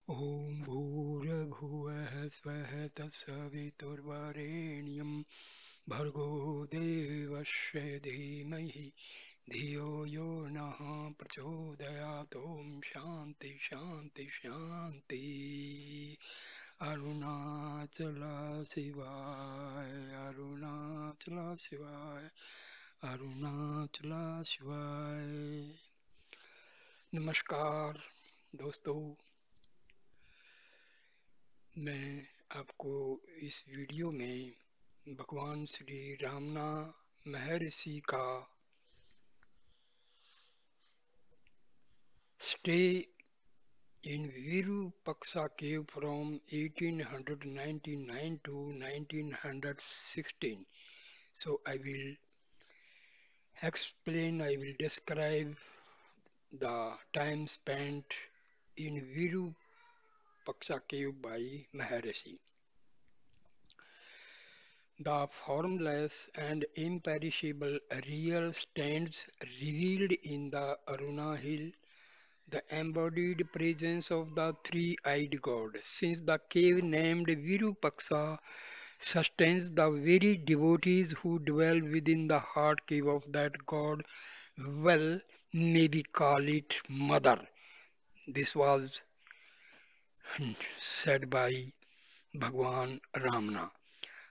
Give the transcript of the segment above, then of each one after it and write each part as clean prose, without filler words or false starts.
ॐ भूर्भुवः स्वः तत्सवितुर्वरेण्यं भर्गो देवस्य धीमहि धियो यो नः प्रचोदयात् ॐ शान्ति शान्ति शान्ति अरुणाचल शिवाय अरुणाचल शिवाय अरुणाचल शिवाय। नमस्कार दोस्तों, मैं आपको इस वीडियो में भगवान श्री रामना महर्षि का stay in Virupaksha cave from 1899 to 1916. So I will describe the time spent in Virupaksha cave by Maharishi. The formless and imperishable real stands revealed in the Aruna hill, the embodied presence of the three-eyed god. Since the cave named Virupaksha sustains the very devotees who dwell within the heart cave of that god, well, maybe call it mother. This was said by Bhagwan Ramana.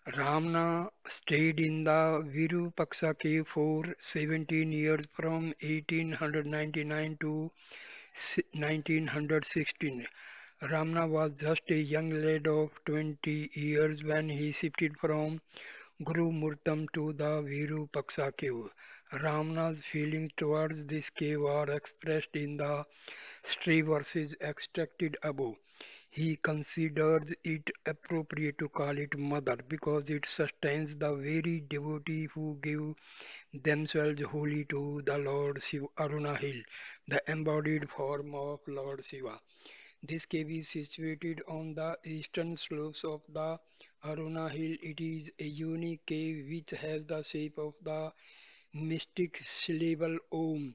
Ramana stayed in the Virupaksha cave for 17 years from 1899 to 1916. Ramana was just a young lad of 20 years when he shifted from Guru Murtam to the Virupaksha cave. Ramana's feelings towards this cave are expressed in the stray verses extracted above. He considers it appropriate to call it mother because it sustains the very devotee who give themselves wholly to the Lord Shiva. Aruna Hill, the embodied form of Lord Shiva. This cave is situated on the eastern slopes of the Aruna Hill. It is a unique cave which has the shape of the mystic syllable Om.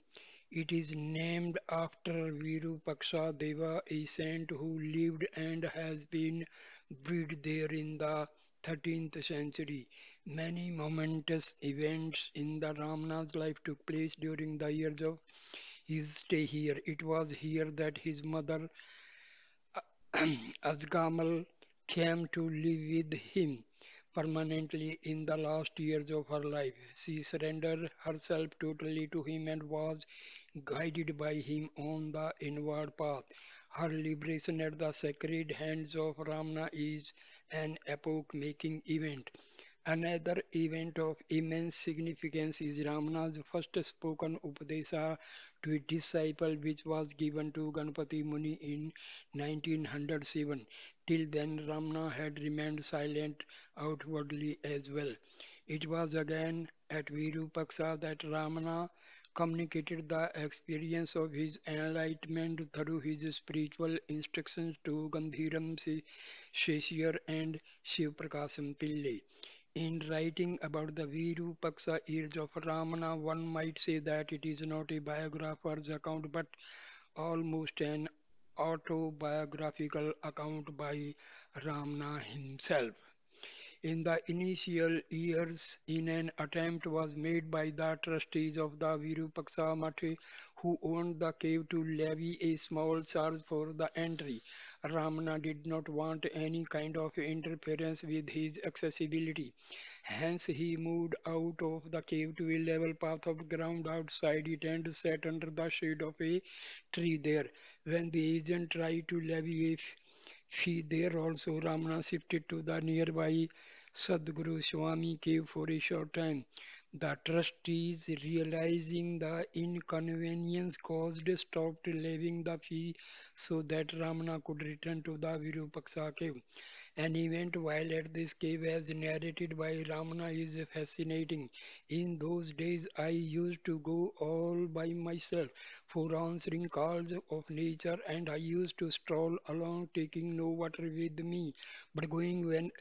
It is named after Virupaksha Deva, a saint who lived and has been buried there in the 13th century. Many momentous events in the Ramana's life took place during the years of his stay here. It was here that his mother Asgamal came to live with him permanently in the last years of her life. She surrendered herself totally to him and was guided by him on the inward path. Her liberation at the sacred hands of Ramana is an epoch-making event. Another event of immense significance is Ramana's first spoken Upadesha to a disciple, which was given to Ganpati Muni in 1907. Till then, Ramana had remained silent outwardly as well. It was again at Virupaksha that Ramana communicated the experience of his enlightenment through his spiritual instructions to Gambhiram Sheshiyar and Shiv Prakasam Pillai. In writing about the Virupaksha years of Ramana, one might say that it is not a biographer's account but almost an autobiographical account by Ramana himself. In the initial years, in an attempt was made by the trustees of the Virupaksha Math who owned the cave to levy a small charge for the entry. Ramana did not want any kind of interference with his accessibility. Hence, he moved out of the cave to a level path of ground outside it and sat under the shade of a tree there. When the agent tried to levy a fee there also, Ramana shifted to the nearby Sadguru Swami cave for a short time. The trustees, realizing the inconvenience caused, stopped levying the fee so that Ramana could return to the Virupaksha cave. An event while at this cave as narrated by Ramana is fascinating. In those days I used to go all by myself for answering calls of nature, and I used to stroll along taking no water with me but going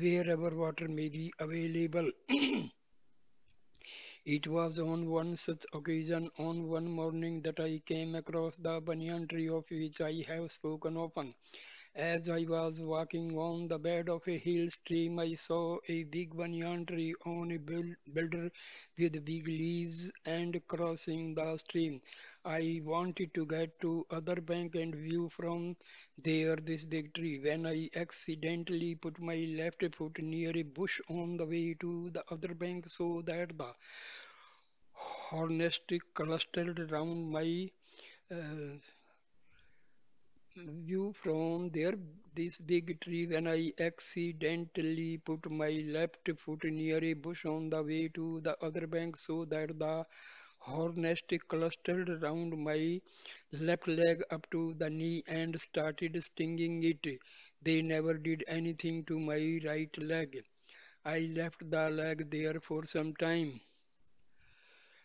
wherever water may be available. It was on one such occasion, on one morning, that I came across the banyan tree of which I have spoken often. As I was walking on the bed of a hill stream, I saw a big banyan tree on a boulder with big leaves and crossing the stream. I wanted to get to other bank and view from there this big tree when I accidentally put my left foot near a bush on the way to the other bank so that the hornets clustered around my uh, view from there this big tree when I accidentally put my left foot near a bush on the way to the other bank so that the hornets clustered around my left leg up to the knee and started stinging it. They never did anything to my right leg. I left the leg there for some time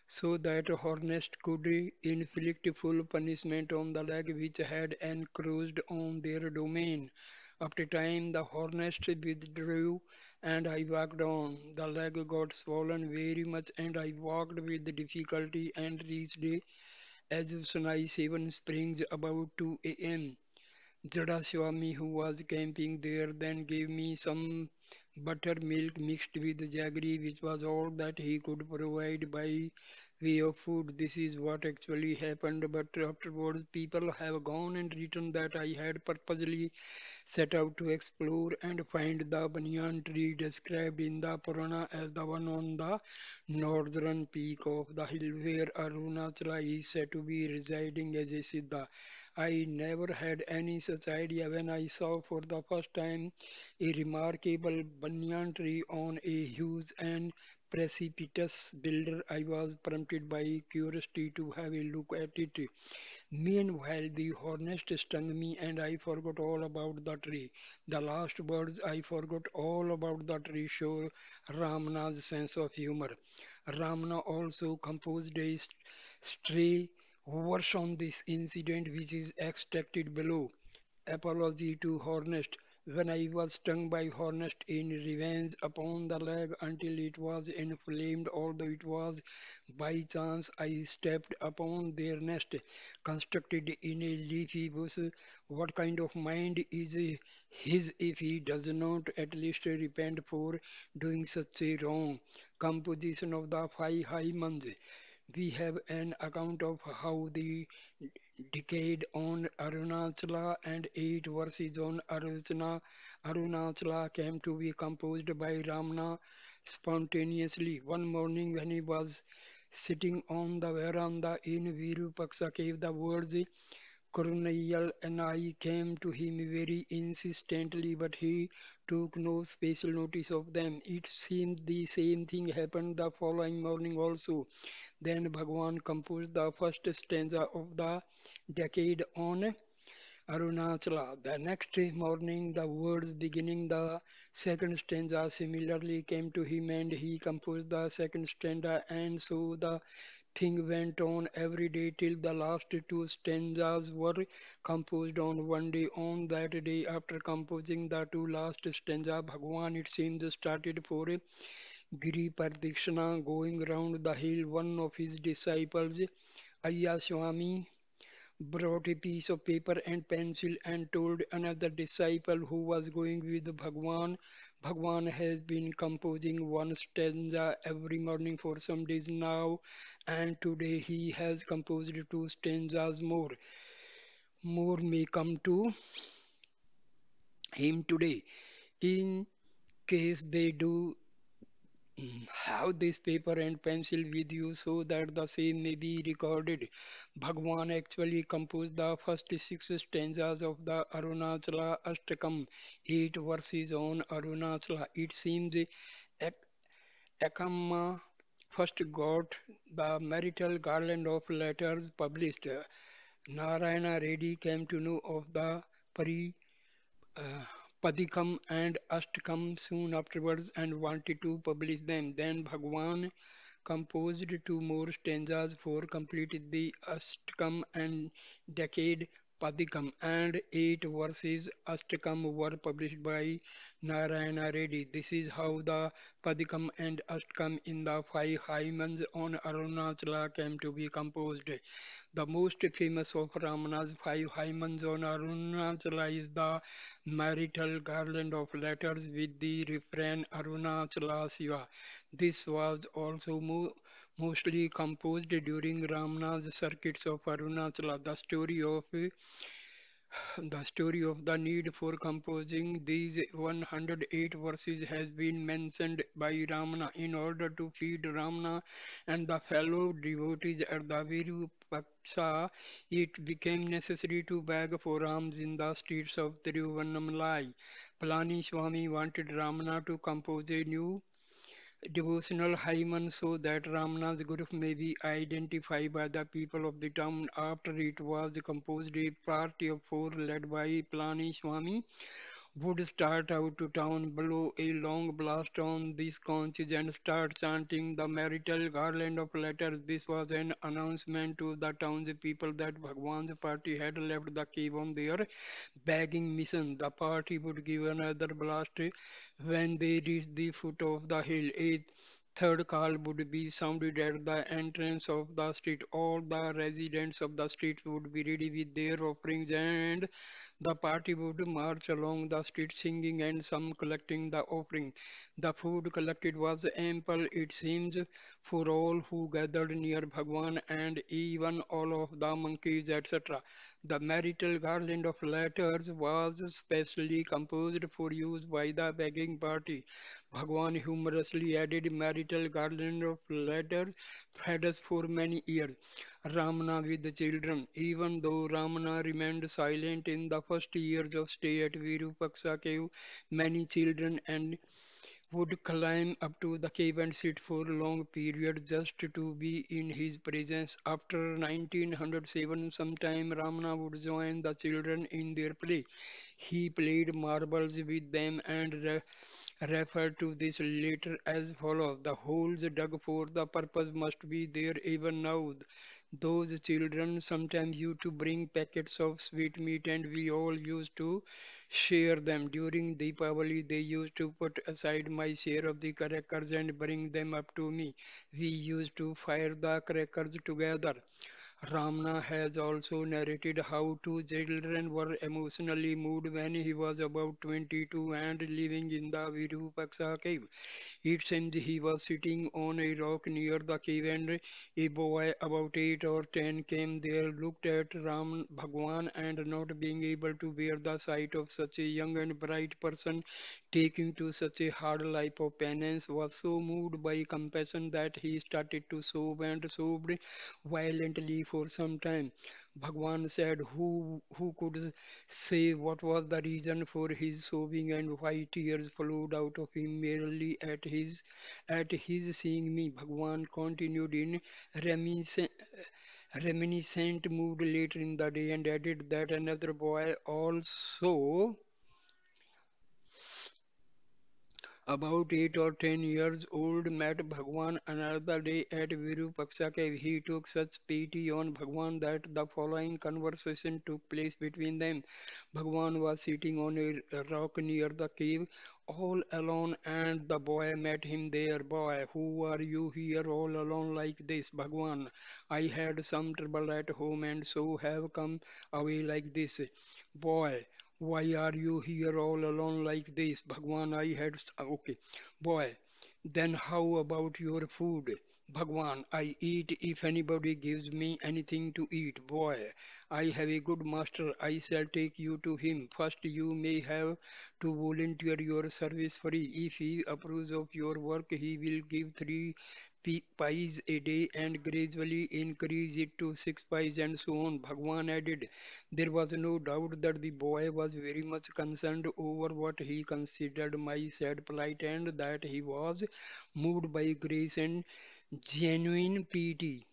so that Hornest could inflict full punishment on the leg which had encroached on their domain. After time, the Hornest withdrew, and I walked on. The leg got swollen very much, and I walked with difficulty and reached Azusnai Seven Springs about 2 a.m. Jadaswami, who was camping there, then gave me some buttermilk mixed with jaggery, which was all that he could provide by way of food. This is what actually happened, but afterwards people have gone and written that I had purposely set out to explore and find the banyan tree described in the Purana as the one on the northern peak of the hill where Arunachala is said to be residing as a Siddha. I never had any such idea when I saw for the first time a remarkable banyan tree on a huge and precipitous boulder. I was prompted by curiosity to have a look at it. Meanwhile, the hornet stung me and I forgot all about the tree. The last words I forgot all about the tree show Ramana's sense of humor. Ramana also composed a stray verse on this incident which is extracted below. Apology to Hornet. When I was stung by Hornet in revenge upon the leg until it was inflamed, although it was by chance I stepped upon their nest, constructed in a leafy bush. What kind of mind is his if he does not at least repent for doing such a wrong? Composition of the five high months. We have an account of how the decade on Arunachala and 8 verses on Arunachala came to be composed by Ramana spontaneously. One morning when he was sitting on the veranda in Virupaksha cave, the words Cornelius and I came to him very insistently, but he took no special notice of them. It seemed the same thing happened the following morning also. Then Bhagwan composed the first stanza of the decade on Arunachala. The next morning, the words beginning the second stanza similarly came to him, and he composed the second stanza, and so the thing went on every day till the last two stanzas were composed on one day. On that day, after composing the two last stanzas, Bhagwan, it seems, started for a Giri Pradikshana going round the hill. One of his disciples, Ayya Swami, brought a piece of paper and pencil and told another disciple who was going with Bhagwan. Bhagwan has been composing one stanza every morning for some days now, and today he has composed two stanzas more. More may come to him today. In case they do have this paper and pencil with you so that the same may be recorded. Bhagwan actually composed the first 6 stanzas of the Arunachala Ashtakam, 8 verses on Arunachala. It seems Ek- Ekama first got the marital garland of letters published. Narayana Reddy came to know of the uh, Padikam and Ashtakam soon afterwards and wanted to publish them. Then Bhagwan composed two more stanzas for completed the Ashtakam and decade. Padikam, and 8 verses Ashtakam were published by Narayana Reddy. This is how the Padikam and Ashtakam in the five hymns on Arunachala came to be composed. The most famous of Ramana's five hymns on Arunachala is the marital garland of letters with the refrain Arunachala Siva. This was also mostly composed during Ramana's circuits of Arunachala. The story of the need for composing these 108 verses has been mentioned by Ramana. In order to feed Ramana and the fellow devotees at the Virupaksha, it became necessary to beg for alms in the streets of Tiruvannamalai. Palani Swami wanted Ramana to compose a new devotional hymen so that Ramana's group may be identified by the people of the town. After it was composed, a party of four led by Plani Swami would start out to town, blow a long blast on these conches and start chanting the marital garland of letters. This was an announcement to the townspeople that Bhagwan's party had left the cave on their begging mission. The party would give another blast when they reached the foot of the hill. A third call would be sounded at the entrance of the street. All the residents of the street would be ready with their offerings, and the party would march along the street singing and some collecting the offering. The food collected was ample, it seems, for all who gathered near Bhagwan and even all of the monkeys, etc. The marital garland of letters was specially composed for use by the begging party. Bhagwan humorously added marital garland of letters fed us for many years. Ramana with the children. Even though Ramana remained silent in the first years of stay at Virupaksha cave, many children and would climb up to the cave and sit for long periods just to be in his presence. After 1907, sometime Ramana would join the children in their play. He played marbles with them and referred to this later as follows: the holes dug for the purpose must be there even now. Those children sometimes used to bring packets of sweetmeat and we all used to share them. During Deepavali, they used to put aside my share of the crackers and bring them up to me. We used to fire the crackers together. Ramana has also narrated how two children were emotionally moved when he was about 22 and living in the Virupaksha cave. It seems he was sitting on a rock near the cave and a boy about 8 or 10 came there, looked at Ram Bhagwan and not being able to bear the sight of such a young and bright person taking to such a hard life of penance, was so moved by compassion that he started to sob and sobbed violently for some time. Bhagwan said, who could say what was the reason for his sobbing and why tears flowed out of him merely at his seeing me. Bhagwan continued in reminiscent, reminiscent mood later in the day and added that another boy also about 8 or 10 years old met Bhagwan another day at Virupaksha cave. He took such pity on Bhagwan that the following conversation took place between them. Bhagwan was sitting on a rock near the cave all alone and the boy met him there. Boy, who are you here all alone like this? Bhagwan, I had some trouble at home and so have come away like this. Boy, why are you here all alone like this? Bhagwan, I had. Okay. Boy, then how about your food? Bhagwan, I eat if anybody gives me anything to eat. Boy, I have a good master. I shall take you to him. First, you may have to volunteer your service free. If he approves of your work, he will give three pies a day and gradually increase it to 6 pies and so on. Bhagwan added. There was no doubt that the boy was very much concerned over what he considered my sad plight and that he was moved by grace and genuine pity.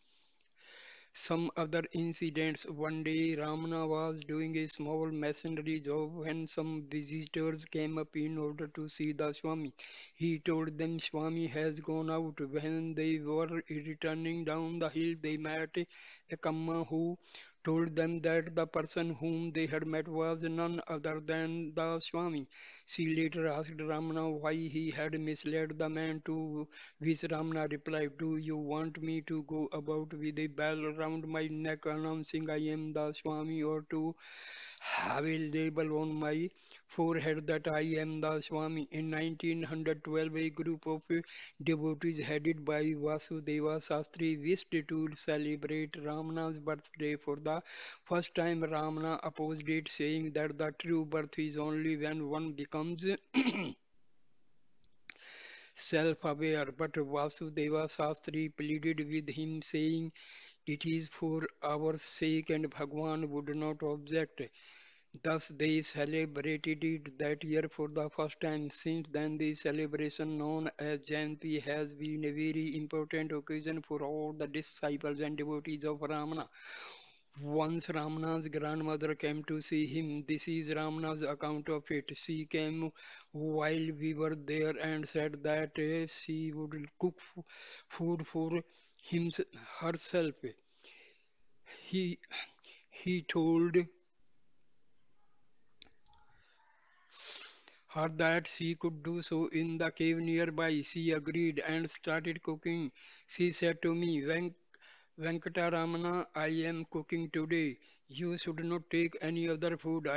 Some other incidents. One day, Ramana was doing a small masonry job when some visitors came up in order to see the Swami. He told them Swami has gone out. When they were returning down the hill, they met a Kamma who told them that the person whom they had met was none other than the Swami. She later asked Ramana why he had misled the man, to which Ramana replied, "Do you want me to go about with a bell around my neck announcing I am the Swami, or to have a label on my forehead that I am the Swami?" In 1912, a group of devotees headed by Vasudeva Sastri wished to celebrate Ramana's birthday. For the first time, Ramana opposed it, saying that the true birth is only when one becomes self-aware. But Vasudeva Sastri pleaded with him, saying, "It is for our sake, and Bhagwan would not object." Thus, they celebrated it that year for the first time. Since then, the celebration known as Jayanti has been a very important occasion for all the disciples and devotees of Ramana. Once Ramana's grandmother came to see him. This is Ramana's account of it. She came while we were there and said that she would cook food for him herself. He he told her that she could do so in the cave nearby. She agreed and started cooking. She said to me, "Venkataramana, I am cooking today. You should not take any other food."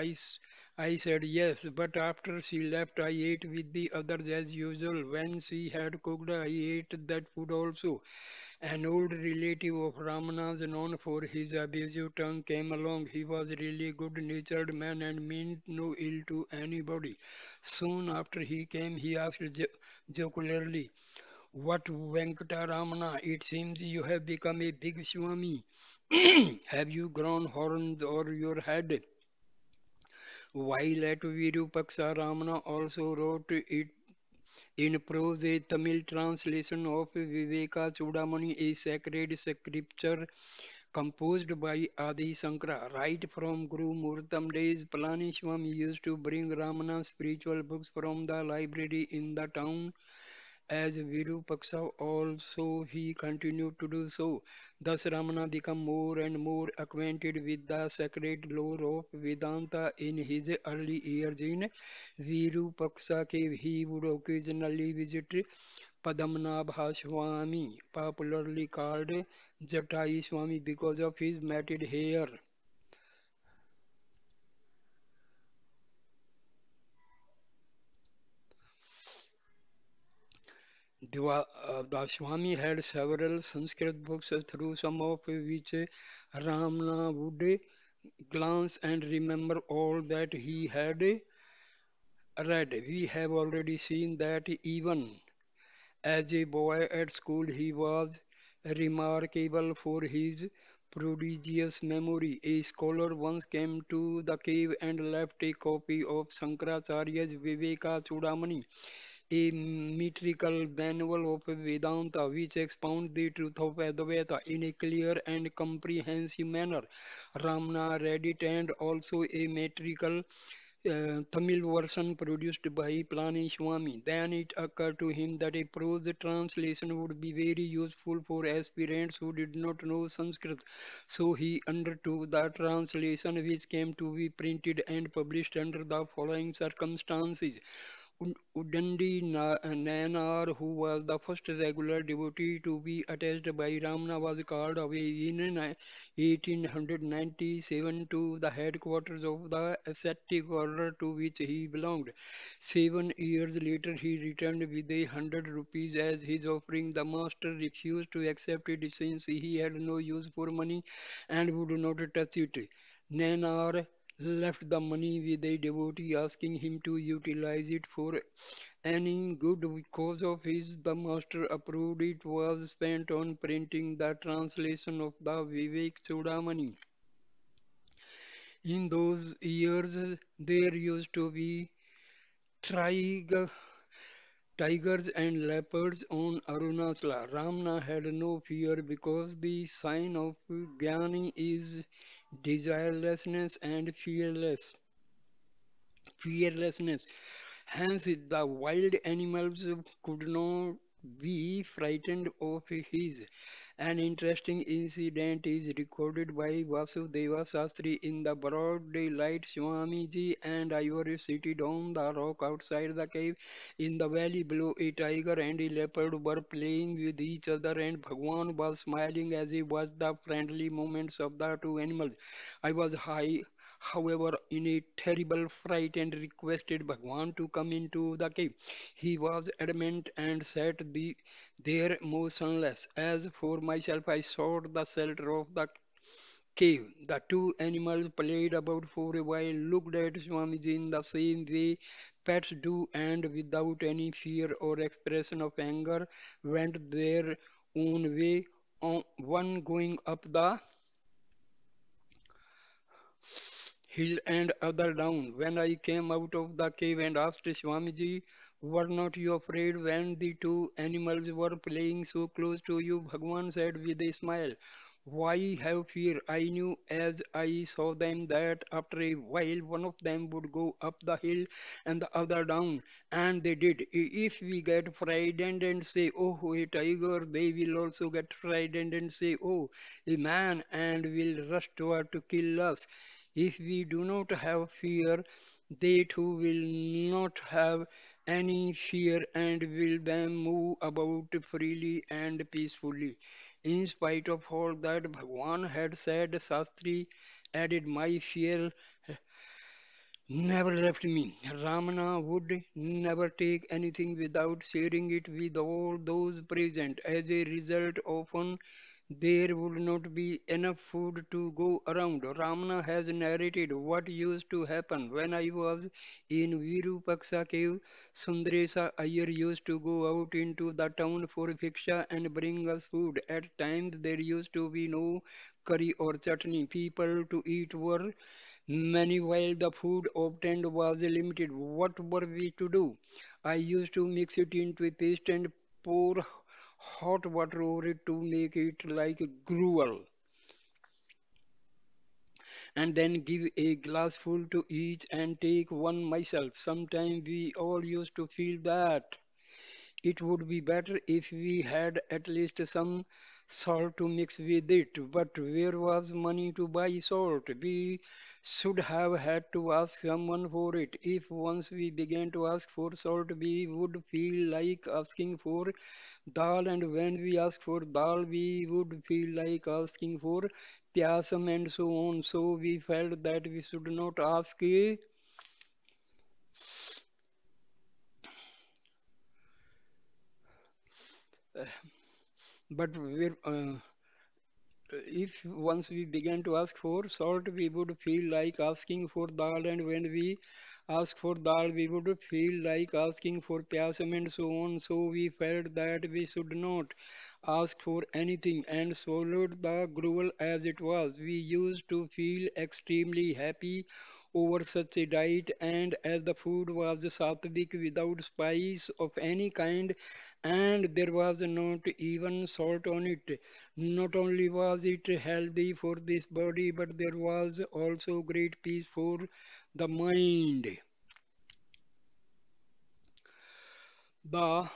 I said yes, but after she left, I ate with the others as usual. When she had cooked, I ate that food also. An old relative of Ramana's, known for his abusive tongue, came along. He was really good-natured man and meant no ill to anybody. Soon after he came, he asked jocularly, "What, Venkataramana, it seems you have become a big Swami. Have you grown horns or your head?" While at Virupaksha, Ramana also wrote it in prose a Tamil translation of Viveka Chudamani, a sacred scripture composed by Adi Sankara. Right from Guru Murtam days, Palani Swami used to bring Ramana spiritual books from the library in the town. As Virupaksha also he continued to do so. Thus Ramana became more and more acquainted with the sacred lore of Vedanta in his early years. In Virupaksha cave, he would occasionally visit Padmanabha Swami, popularly called Jatai Swami because of his matted hair. The Swami had several Sanskrit books, through some of which Ramana would glance and remember all that he had read. We have already seen that even as a boy at school, he was remarkable for his prodigious memory. A scholar once came to the cave and left a copy of Shankaracharya's Viveka Chudamani, a metrical manual of Vedanta which expounds the truth of Advaita in a clear and comprehensive manner. Ramana read it, and also a metrical Tamil version produced by Plani Swami. Then it occurred to him that a prose translation would be very useful for aspirants who did not know Sanskrit. So he undertook the translation, which came to be printed and published under the following circumstances. Udandi Nayanar, who was the first regular devotee to be attached by Ramana, was called away in 1897 to the headquarters of the ascetic order to which he belonged. 7 years later, he returned with 100 rupees as his offering. The master refused to accept it since he had no use for money and would not touch it. Nayanar left the money with a devotee, asking him to utilize it for any good cause of his. The master approved. It was spent on printing the translation of the Vivek Chudamani. In those years, there used to be trig- tigers and leopards on Arunachala. Ramana had no fear because the sign of Jnani is desirelessness and fearlessness. Hence, the wild animals could not be frightened of his. An interesting incident is recorded by Vasudeva Sastri in the broad daylight. Swamiji and I were seated on the rock outside the cave. In the valley below, a tiger and a leopard were playing with each other, and Bhagwan was smiling as he watched the friendly movements of the two animals. I was high, however, in a terrible fright and requested Bhagwan to come into the cave. He was adamant and there motionless. As for myself, I sought the shelter of the cave. The two animals played about for a while, looked at Swamiji in the same way pets do, and without any fear or expression of anger, went their own way, on one going up the hill and other down. When I came out of the cave and asked Swamiji, were not you afraid when the two animals were playing so close to you? Bhagwan said with a smile, why have fear? I knew as I saw them that after a while one of them would go up the hill and the other down. And they did. If we get frightened and say, oh, a tiger, they will also get frightened and say, oh, a man, and will rush toward to kill us. If we do not have fear, they too will not have any fear and will then move about freely and peacefully. In spite of all that Bhagwan had said, Sastri added, my fear never left me. Ramana would never take anything without sharing it with all those present. As a result, often there would not be enough food to go around. Ramana has narrated what used to happen when I was in Virupaksha cave. Sundaresa Iyer used to go out into the town for Viksha and bring us food. At times there used to be no curry or chutney. People to eat were many while the food obtained was limited. What were we to do? I used to mix it into a paste and pour hot water over it to make it like gruel, and then give a glassful to each and take one myself. Sometimes we all used to feel that it would be better if we had at least some salt to mix with it, but where was money to buy salt? We should have had to ask someone for it. If once we began to ask for salt, we would feel like asking for dal, and when we ask for dal, we would feel like asking for pyasam and so on. So we felt that we should not ask, but if once we began to ask for salt, we would feel like asking for dal, and when we ask for dal, we would feel like asking for pyasam and so on. So we felt that we should not ask for anything and swallowed the gruel as it was. We used to feel extremely happy over such a diet, and as the food was sattvic without spice of any kind, and there was not even salt on it. Not only was it healthy for this body, but there was also great peace for the mind. The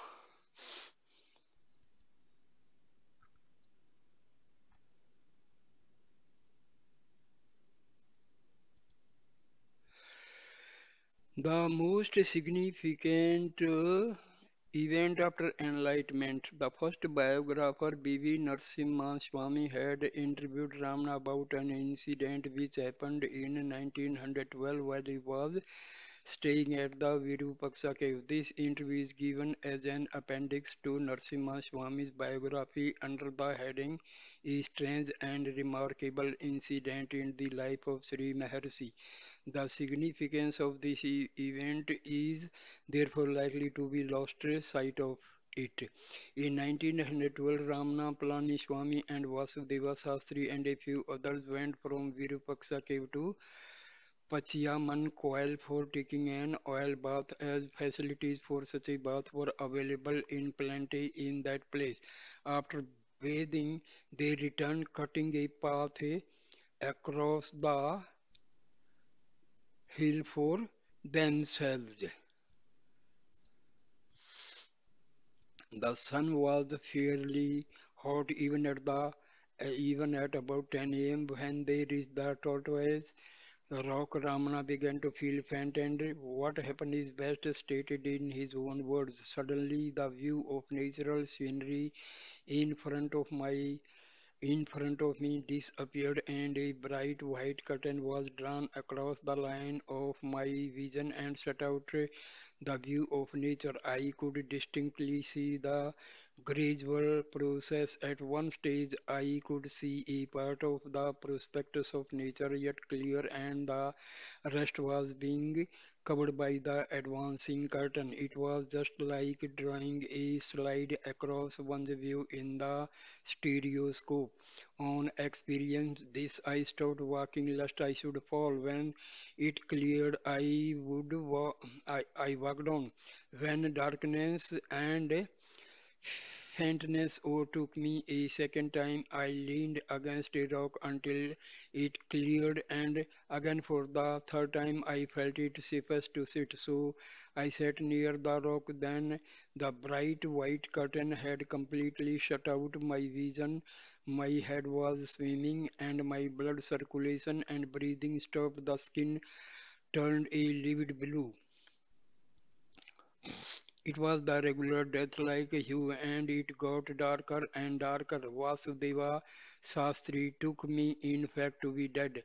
the most significant event after enlightenment. The first biographer B.V. Narasimha Swami had interviewed Ramana about an incident which happened in 1912 while he was staying at the Virupaksha cave. This interview is given as an appendix to Narasimha Swami's biography under the heading A Strange and Remarkable Incident in the Life of Sri Maharshi. The significance of this event is therefore likely to be lost sight of it. In 1912, Ramana Palaniswami and Vasudeva Sastri and a few others went from Virupaksha cave to Pachiyaman Coil for taking an oil bath, as facilities for such a bath were available in plenty in that place. After bathing, they returned, cutting a path across the hill for themselves. The sun was fairly hot even at about 10 a.m. When they reached the tortoise rock, Ramana began to feel faint, and what happened is best stated in his own words. Suddenly, the view of natural scenery in front of my in front of me disappeared, and a bright white curtain was drawn across the line of my vision and shut out the view of nature. I could distinctly see the gradual process. At one stage, I could see a part of the prospectus of nature yet clear, and the rest was being covered by the advancing curtain. It was just like drawing a slide across one's view in the stereoscope. On experience this, I stopped walking lest I should fall. When it cleared, I walked on. When darkness and faintness overtook me a second time, I leaned against a rock until it cleared, and again for the third time I felt it safest to sit. So I sat near the rock. Then the bright white curtain had completely shut out my vision. My head was swimming, and my blood circulation and breathing stopped. The skin turned a livid blue. It was the regular death-like hue, and it got darker and darker. Vasudeva Sastri took me, in fact, to be dead,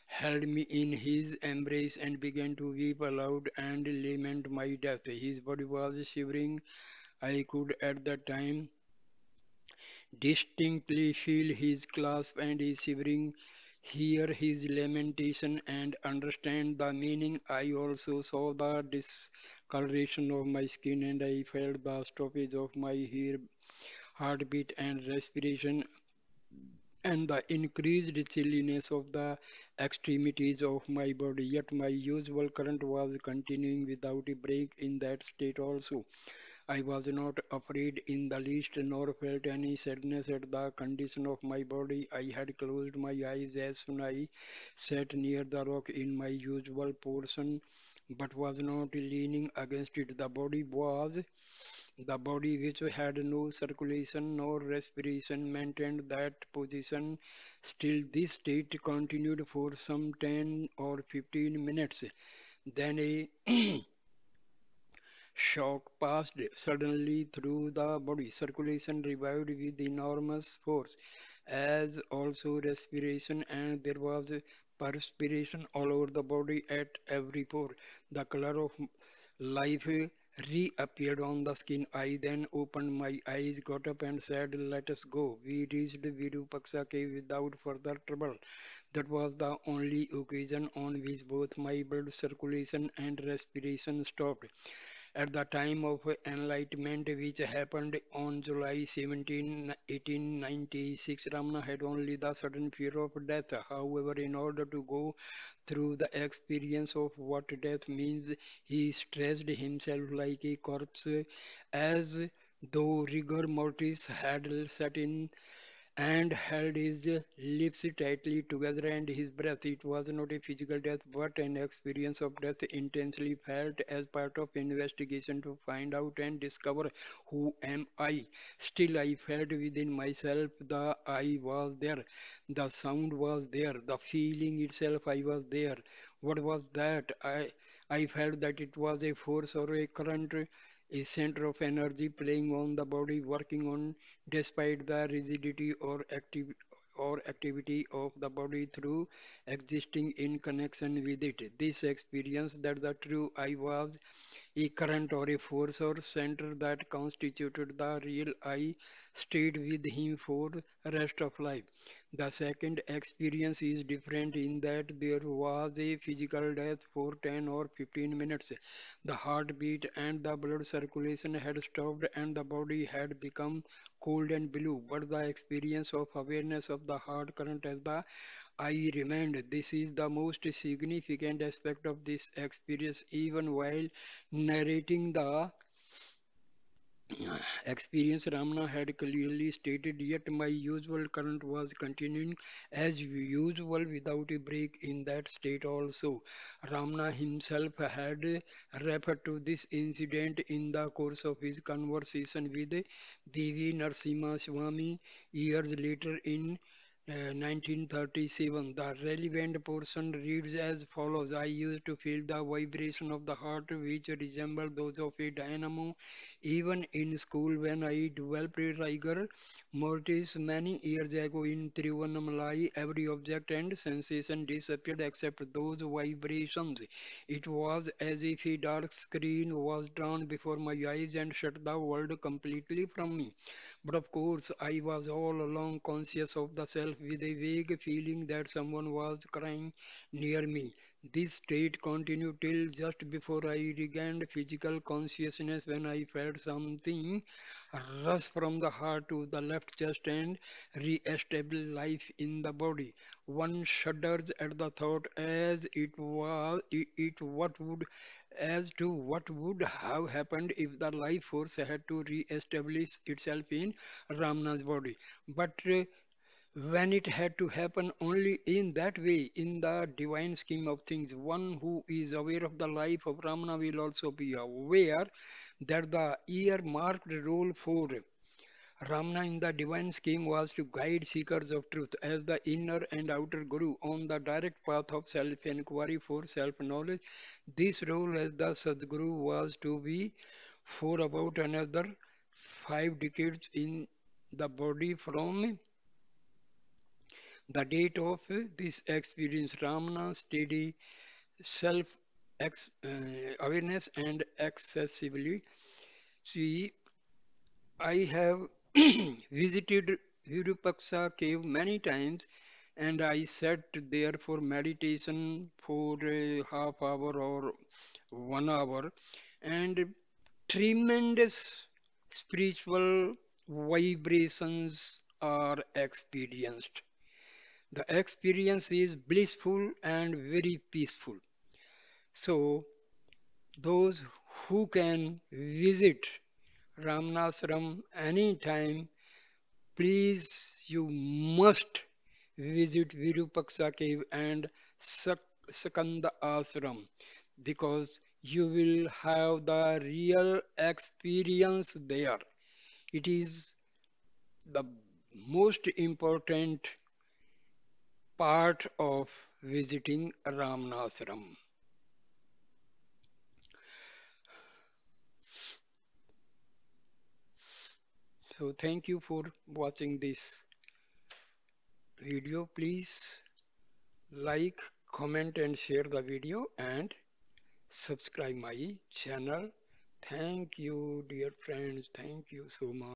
held me in his embrace, and began to weep aloud and lament my death. His body was shivering. I could at that time distinctly feel his clasp and his shivering, hear his lamentation, and understand the meaning. I also saw the discoloration of my skin, and I felt the stoppage of my heartbeat and respiration, and the increased chilliness of the extremities of my body. Yet my usual current was continuing without a break in that state also. I was not afraid in the least, nor felt any sadness at the condition of my body. I had closed my eyes as soon as I sat near the rock in my usual position, but was not leaning against it. The body which had no circulation nor respiration maintained that position. Still, this state continued for some 10 or 15 minutes. Then a shock passed suddenly through the body. Circulation revived with enormous force, as also respiration, and there was perspiration all over the body at every pore. The color of life reappeared on the skin. I then opened my eyes, got up, and said, "Let us go." We reached Virupaksha cave without further trouble. That was the only occasion on which both my blood circulation and respiration stopped. At the time of enlightenment, which happened on July 17, 1896, Ramana had only the sudden fear of death. However, in order to go through the experience of what death means, he stretched himself like a corpse, as though rigor mortis had set in, and held his lips tightly together and his breath. It was not a physical death, but an experience of death intensely felt as part of investigation to find out and discover who am I. Still, I felt within myself the I was there, the sound was there, the feeling itself I was there. What was that? I felt that it was a force or a current, a center of energy playing on the body, working on despite the rigidity or activity of the body through existing in connection with it. This experience that the true I was a current or a force or center that constituted the real I stayed with him for the rest of life. The second experience is different in that there was a physical death for 10 or 15 minutes. The heartbeat and the blood circulation had stopped, and the body had become cold and blue, but the experience of awareness of the heart current as the I remained. This is the most significant aspect of this experience. Even while narrating the experience Ramana had clearly stated, yet my usual current was continuing as usual without a break in that state also. Ramana himself had referred to this incident in the course of his conversation with Devi Narasimha Swami years later in 1937. The relevant portion reads as follows: I used to feel the vibration of the heart which resembled those of a dynamo even in school when I developed rigor mortis many years ago in Trivannamalai. Every object and sensation disappeared except those vibrations. It was as if a dark screen was drawn before my eyes and shut the world completely from me. But of course, I was all along conscious of the self with a vague feeling that someone was crying near me. This state continued till just before I regained physical consciousness when I felt something rush from the heart to the left chest and re-establish life in the body. One shudders at the thought it what would as to what would have happened if the life force had to re-establish itself in Ramna's body. But when it had to happen only in that way, in the divine scheme of things, one who is aware of the life of Ramana will also be aware that the earmarked role for Ramana in the divine scheme was to guide seekers of truth as the inner and outer guru on the direct path of self-inquiry for self-knowledge. This role as the Sadguru was to be for about another 5 decades in the body from the date of this experience. Ramana steady self awareness and accessibility. See, I have visited Virupaksha cave many times and I sat there for meditation for a half hour or 1 hour and tremendous spiritual vibrations are experienced. The experience is blissful and very peaceful. So, those who can visit Ramnasram anytime, please, you must visit Virupaksha cave and Sakanda Ashram because you will have the real experience there. It is the most important part of visiting Ramnasram. So thank you for watching this video. Please like, comment and share the video and subscribe my channel. Thank you dear friends. Thank you so much.